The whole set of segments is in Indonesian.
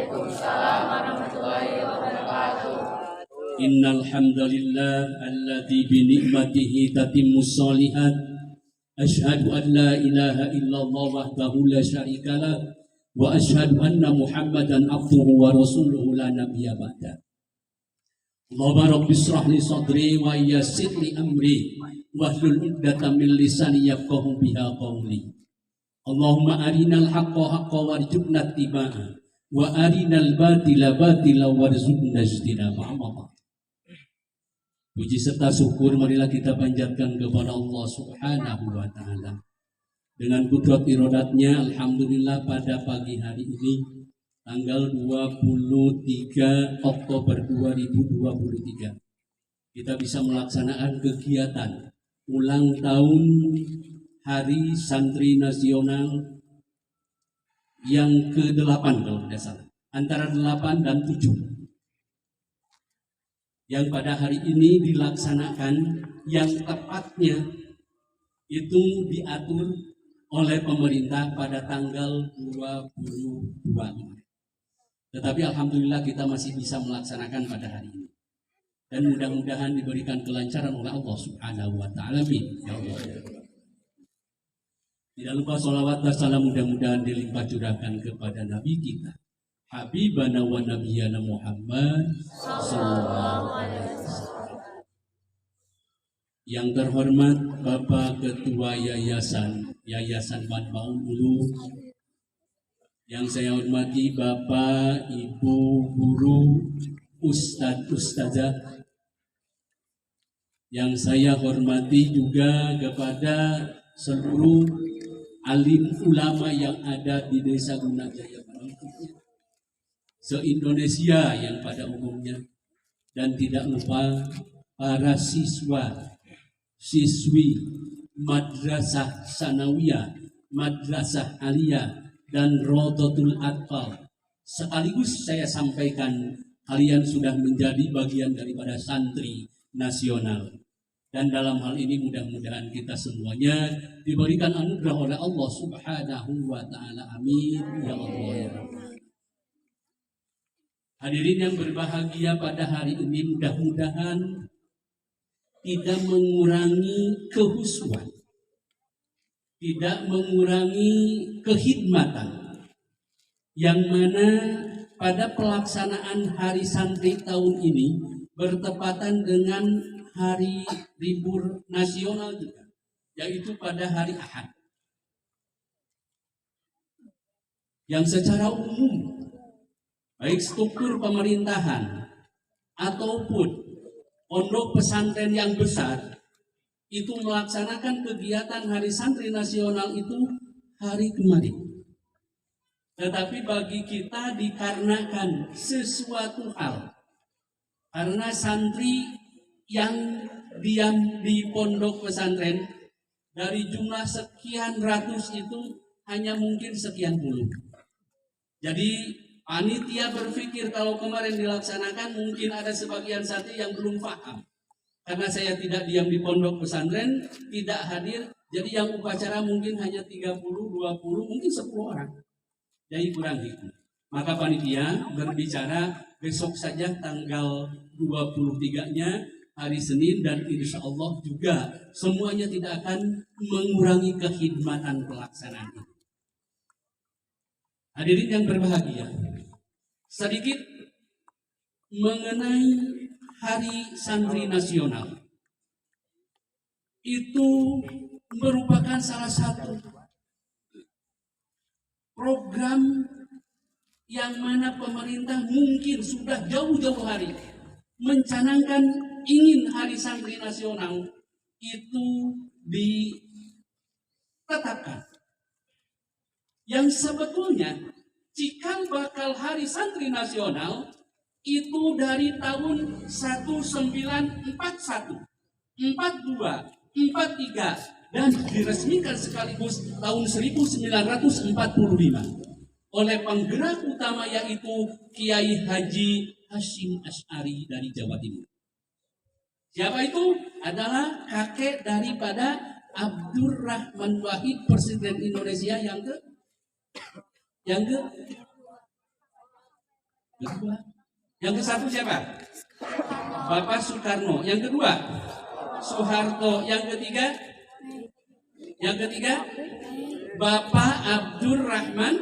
Waalaikumsalam warahmatullahi wabarakatuh. Innal hamdalillah alladzi bi ni'matihi tatimmus shalihat. Asyhadu an la ilaha illallah wahdahu la syarikalah wa asyhadu anna Muhammadan abduhu wa rasuluhu la nabiyya ba'da. Allahumma rabbi shrah li sadri wa yassir li amri wahlul 'uqdatam min lisani yafqahu biha qawli. Allahumma arinal haqqa haqqan warzuqna ittiba'ah wa arinal batila batila warzuqna ijtinabah. Puji serta syukur marilah kita panjatkan kepada Allah Subhanahu wa Ta'ala. Dengan kudrat iradatnya, alhamdulillah pada pagi hari ini tanggal 23 Oktober 2023 kita bisa melaksanakan kegiatan ulang tahun Hari Santri Nasional yang ke-8 kalau tidak salah, antara 8 dan 7. Yang pada hari ini dilaksanakan yang tepatnya itu diatur oleh pemerintah pada tanggal 22. Tetapi alhamdulillah kita masih bisa melaksanakan pada hari ini. Dan mudah-mudahan diberikan kelancaran oleh Allah Subhanahu wa Ta'ala. Ya Allah. Tidak lupa sholawat dan salam mudah-mudahan dilimpah curahkan kepada Nabi kita, Habibana wa Nabiyana Muhammad sallallahu alaihi wasallam. Yang terhormat Bapak Ketua Yayasan Manfaul Ulum, yang saya hormati Bapak, Ibu, Guru, Ustadz, Ustazah, yang saya hormati juga kepada seluruh alim ulama yang ada di Desa Gunajaya se-Indonesia yang pada umumnya, dan tidak lupa para siswa, siswi Madrasah Sanawiyah, Madrasah Aliyah, dan Rodotul Atfal. Sekaligus saya sampaikan, kalian sudah menjadi bagian daripada santri nasional. Dan dalam hal ini mudah-mudahan kita semuanya diberikan anugerah oleh Allah Subhanahu wa Ta'ala. Amin ya Allah ya Rabbal. Hadirin yang berbahagia pada hari ini, mudah-mudahan tidak mengurangi kehusuan, tidak mengurangi kekhidmatan, yang mana pada pelaksanaan Hari Santri tahun ini bertepatan dengan hari libur nasional juga, yaitu pada hari Ahad, yang secara umum baik struktur pemerintahan ataupun pondok pesantren yang besar itu melaksanakan kegiatan Hari Santri Nasional itu hari kemarin. Tetapi bagi kita dikarenakan sesuatu hal, karena santri yang diam di pondok pesantren dari jumlah sekian ratus itu hanya mungkin sekian puluh. Jadi panitia berpikir kalau kemarin dilaksanakan mungkin ada sebagian santri yang belum paham. Karena saya tidak diam di pondok pesantren, tidak hadir, jadi yang upacara mungkin hanya 30, 20, mungkin 10 orang. Jadi kurang gitu. Maka panitia berbicara besok saja tanggal 23-nya hari Senin, dan insya Allah juga semuanya tidak akan mengurangi kekhidmatan pelaksanaan ini. Hadirin yang berbahagia, sedikit mengenai Hari Santri Nasional. Itu merupakan salah satu program yang mana pemerintah mungkin sudah jauh-jauh hari mencanangkan ingin Hari Santri Nasional itu ditetapkan. Yang sebetulnya cikal bakal Hari Santri Nasional itu dari tahun 1941, 42, 43 dan diresmikan sekaligus tahun 1945 oleh penggerak utama yaitu Kiai Haji Hasyim Asy'ari dari Jawa Timur. Siapa itu? Adalah kakek daripada Abdurrahman Wahid, Presiden Indonesia yang ke Kedua. Yang ke satu siapa? Bapak Soekarno. Yang kedua Soeharto. Yang ketiga Bapak Abdurrahman.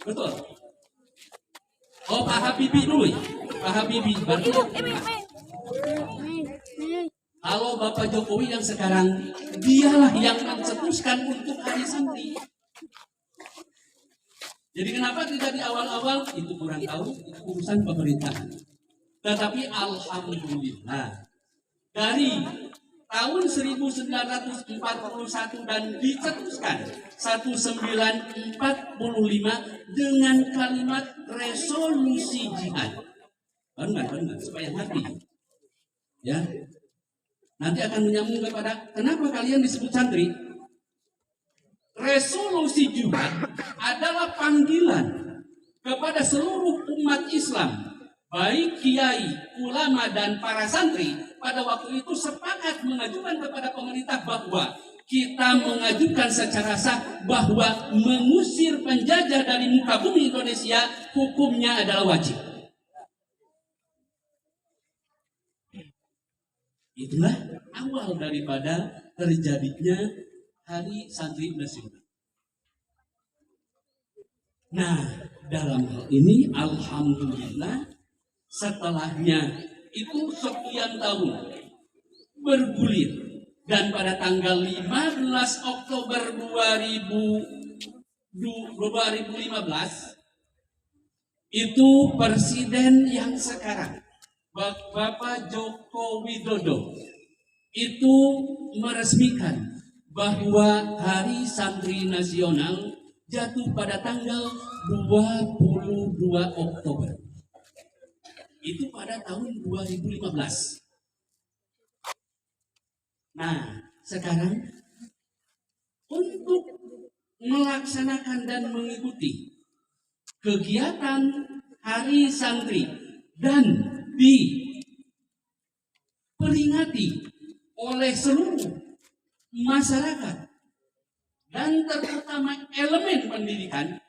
Betul. Oh, Pak Habibie dulu ya. Pak Habibie. Berarti kalau Bapak Jokowi yang sekarang, dialah yang mencetuskan untuk hari santri. Jadi kenapa tidak di awal-awal? Itu kurang tahu, itu urusan pemerintahan. Tetapi alhamdulillah, dari tahun 1941 dan dicetuskan 1945 dengan kalimat resolusi jihad. Benar, supaya hati. Ya. Nanti akan menyambung kepada kenapa kalian disebut santri. Resolusi jihad adalah panggilan kepada seluruh umat Islam, baik kiai, ulama, dan para santri pada waktu itu sepakat mengajukan kepada pemerintah bahwa kita mengajukan secara sah bahwa mengusir penjajah dari muka bumi Indonesia hukumnya adalah wajib. Itulah awal daripada terjadinya Hari Santri Nasional. Nah, dalam hal ini alhamdulillah setelahnya itu sekian tahun bergulir dan pada tanggal 15 Oktober 2015 itu presiden yang sekarang Bapak Joko Widodo itu meresmikan bahwa Hari Santri Nasional jatuh pada tanggal 22 Oktober. Itu pada tahun 2015. Nah, sekarang untuk melaksanakan dan mengikuti kegiatan Hari Santri dan diperingati oleh seluruh masyarakat dan terutama elemen pendidikan.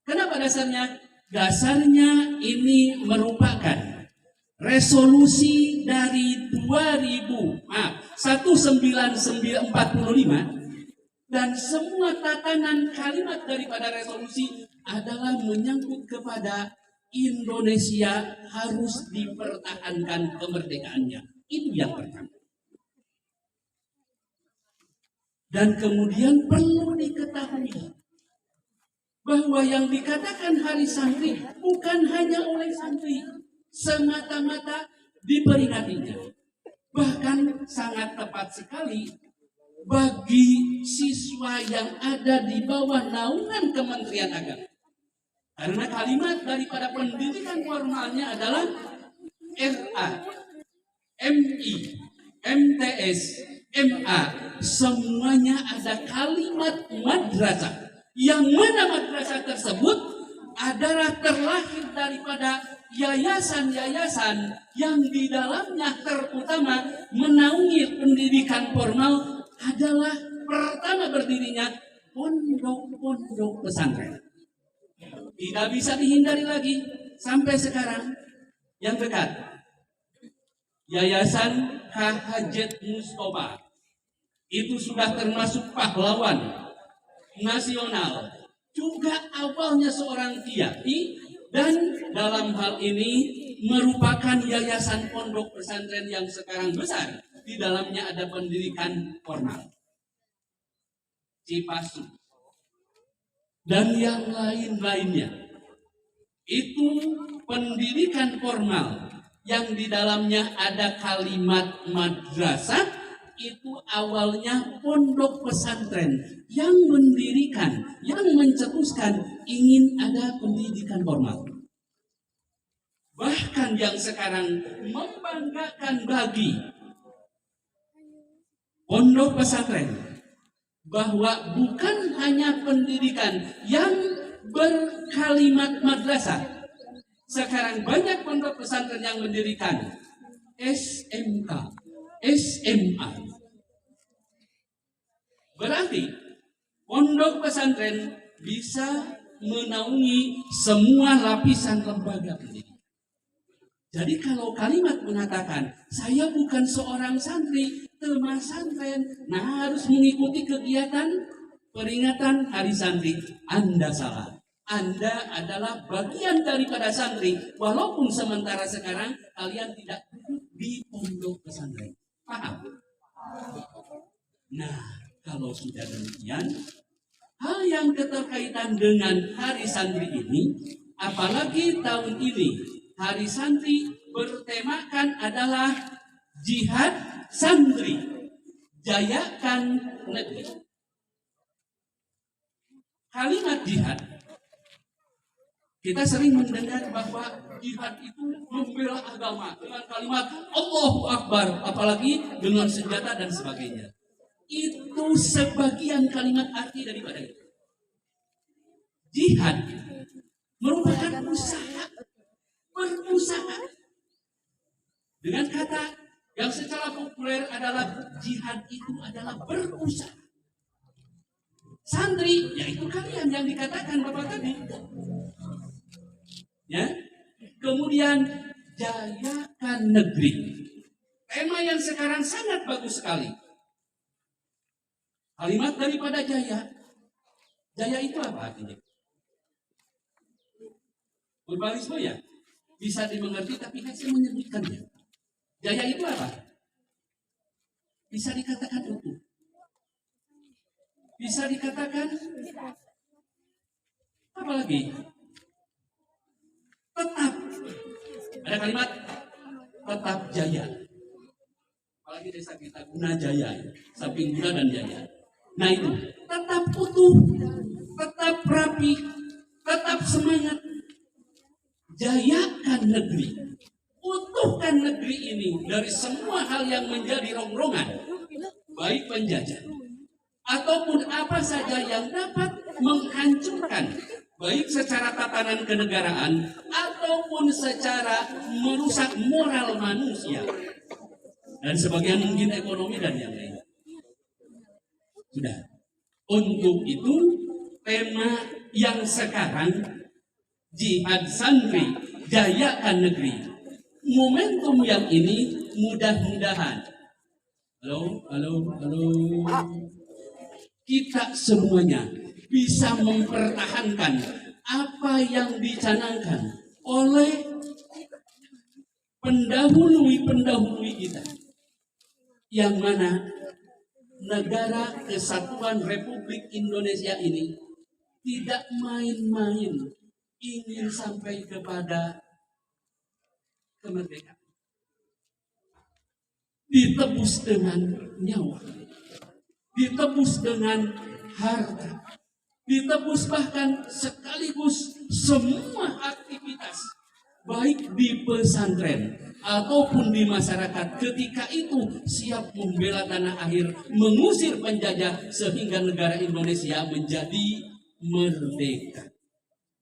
Kenapa dasarnya? Dasarnya ini merupakan resolusi dari 1945 dan semua tatanan kalimat daripada resolusi adalah menyangkut kepada Indonesia harus dipertahankan kemerdekaannya. Itu yang pertama. Dan kemudian perlu diketahui bahwa yang dikatakan Hari Santri bukan hanya oleh santri semata-mata diperingatinya. Bahkan sangat tepat sekali bagi siswa yang ada di bawah naungan Kementerian Agama. Karena kalimat daripada pendidikan formalnya adalah RA, MI, MTS, MA, semuanya ada kalimat madrasah. Yang mana madrasah tersebut adalah terlahir daripada yayasan-yayasan yang di dalamnya terutama menaungi pendidikan formal adalah pertama berdirinya pondok-pondok pesantren. Tidak bisa dihindari lagi sampai sekarang yang dekat. Yayasan K.H. Mustafa itu sudah termasuk pahlawan nasional. Juga awalnya seorang kiai dan dalam hal ini merupakan yayasan pondok pesantren yang sekarang besar. Di dalamnya ada pendidikan formal. Cipasu dan yang lain-lainnya. Itu pendidikan formal yang di dalamnya ada kalimat madrasah, itu awalnya pondok pesantren yang mendirikan, yang mencetuskan ingin ada pendidikan formal. Bahkan yang sekarang membanggakan bagi pondok pesantren bahwa bukan hanya pendidikan yang berkalimat madrasah. Sekarang banyak pondok pesantren yang mendirikan SMK, SMA. Berarti pondok pesantren bisa menaungi semua lapisan lembaga pendidikan. Jadi kalau kalimat mengatakan saya bukan seorang santri, temasantren, nah harus mengikuti kegiatan peringatan Hari Santri, Anda salah. Anda adalah bagian daripada santri, walaupun sementara sekarang kalian tidak duduk di pondok pesantren. Paham? Nah, kalau sudah demikian, hal yang keterkaitan dengan Hari Santri ini, apalagi tahun ini, Hari Santri bertemakan adalah Jihad Santri, Jayakan Negeri. Kalimat jihad, kita sering mendengar bahwa jihad itu membela agama dengan kalimat Allahu Akbar, apalagi dengan senjata dan sebagainya. Itu sebagian kalimat arti daripada itu. Jihad merupakan usaha, berusaha. Dengan kata yang secara populer adalah jihad itu adalah berusaha. Santri, yaitu kalian yang dikatakan Bapak tadi. Ya. Kemudian jayakan negeri. Tema yang sekarang sangat bagus sekali. Kalimat daripada jaya. Jaya itu apa artinya? Pluralisme ya? Bisa dimengerti tapi saya menyebutkannya. Jaya itu apa? Bisa dikatakan utuh. Bisa dikatakan apa lagi? Tetap. Ada kalimat tetap jaya. Apalagi desa kita guna jaya, samping guna dan jaya. Nah itu tetap utuh, tetap rapi, tetap semangat. Jayakan negeri, utuhkan negeri ini dari semua hal yang menjadi rongrongan, baik penjajah ataupun apa saja yang dapat menghancurkan, baik secara tatanan kenegaraan ataupun secara merusak moral manusia dan sebagian mungkin ekonomi dan yang lain. Sudah. Untuk itu tema yang sekarang Jihad Santri, Jayakan Negeri. Momentum yang ini mudah-mudahan halo kita semuanya bisa mempertahankan apa yang dicanangkan oleh pendahului kita, yang mana negara kesatuan Republik Indonesia ini tidak main-main ingin sampai kepada kemerdekaan. Ditebus dengan nyawa, ditebus dengan harta, ditebus bahkan sekaligus semua aktivitas, baik di pesantren ataupun di masyarakat ketika itu siap membela tanah air, mengusir penjajah sehingga negara Indonesia menjadi merdeka.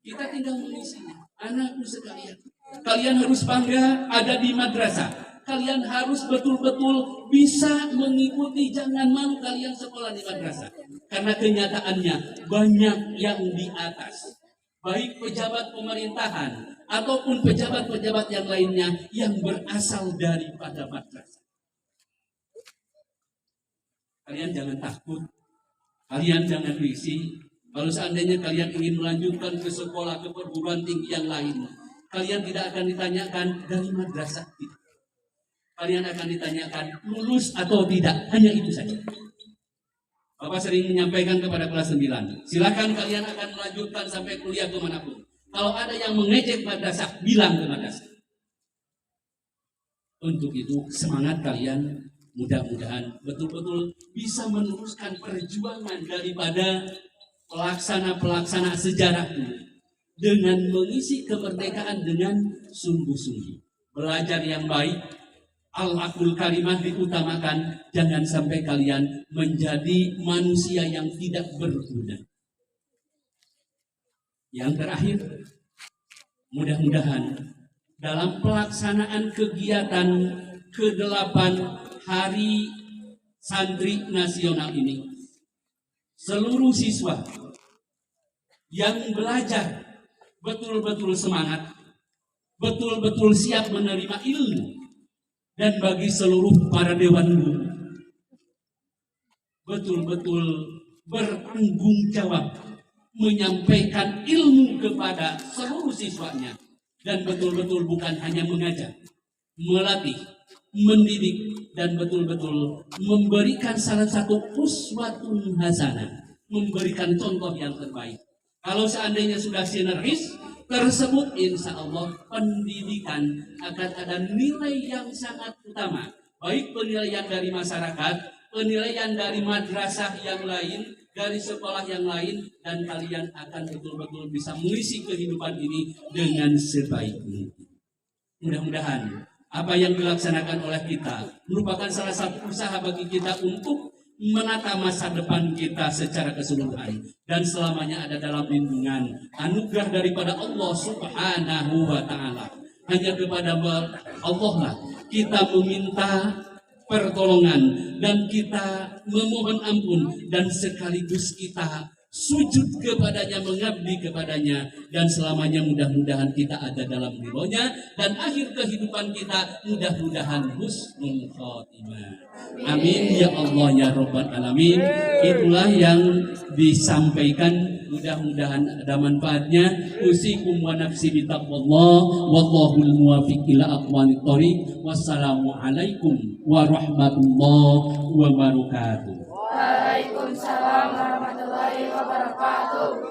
Kita tinggal mengisinya. Anakku sekalian, kalian harus bangga ada di madrasah. Kalian harus betul-betul bisa mengikuti, jangan malu kalian sekolah di madrasah. Karena kenyataannya banyak yang di atas, baik pejabat pemerintahan ataupun pejabat-pejabat yang lainnya yang berasal daripada madrasah. Kalian jangan takut, kalian jangan risih. Kalau seandainya kalian ingin melanjutkan ke sekolah, ke perguruan tinggi yang lain, kalian tidak akan ditanyakan dari madrasah itu. Kalian akan ditanyakan lulus atau tidak, hanya itu saja. Bapak sering menyampaikan kepada kelas 9, silakan kalian akan melanjutkan sampai kuliah kemanapun. Kalau ada yang mengejek madrasah, bilang ke madrasah. Untuk itu semangat kalian, mudah-mudahan betul-betul bisa meneruskan perjuangan daripada pelaksana-pelaksana sejarah ini dengan mengisi kemerdekaan dengan sungguh-sungguh. Belajar yang baik, al-akul karimah diutamakan, jangan sampai kalian menjadi manusia yang tidak berguna. Yang terakhir, mudah-mudahan dalam pelaksanaan kegiatan ke-8 Hari Santri Nasional ini, seluruh siswa yang belajar, betul-betul semangat, betul-betul siap menerima ilmu, dan bagi seluruh para dewan guru, betul-betul bertanggung jawab menyampaikan ilmu kepada seluruh siswanya, dan betul-betul bukan hanya mengajar, melatih, mendidik, dan betul-betul memberikan salah satu uswatun hasanah, memberikan contoh yang terbaik. Kalau seandainya sudah sinergis tersebut, insya Allah pendidikan akan ada nilai yang sangat utama, baik penilaian dari masyarakat, penilaian dari madrasah yang lain, dari sekolah yang lain, dan kalian akan betul-betul bisa mengisi kehidupan ini dengan sebaik mungkin. Mudah-mudahan apa yang dilaksanakan oleh kita merupakan salah satu usaha bagi kita untuk menata masa depan kita secara keseluruhan, dan selamanya ada dalam lindungan anugerah daripada Allah Subhanahu wa Ta'ala. Hanya kepada Allah lah kita meminta pertolongan, dan kita memohon ampun, dan sekaligus kita sujud kepadanya, mengabdi kepadanya, dan selamanya mudah-mudahan kita ada dalam ridhonya, dan akhir kehidupan kita mudah-mudahan husnul khotimah. Amin ya Allah ya Rabbal Alamin. Itulah yang disampaikan, mudah-mudahan ada manfaatnya. Usikum wa nafsi bitaqwallah, wallahul muwaffiq ila aqwamit thoriq. Wassalamualaikum warahmatullahi wabarakatuh. Waalaikumsalam warahmatullahi wabarakatuh.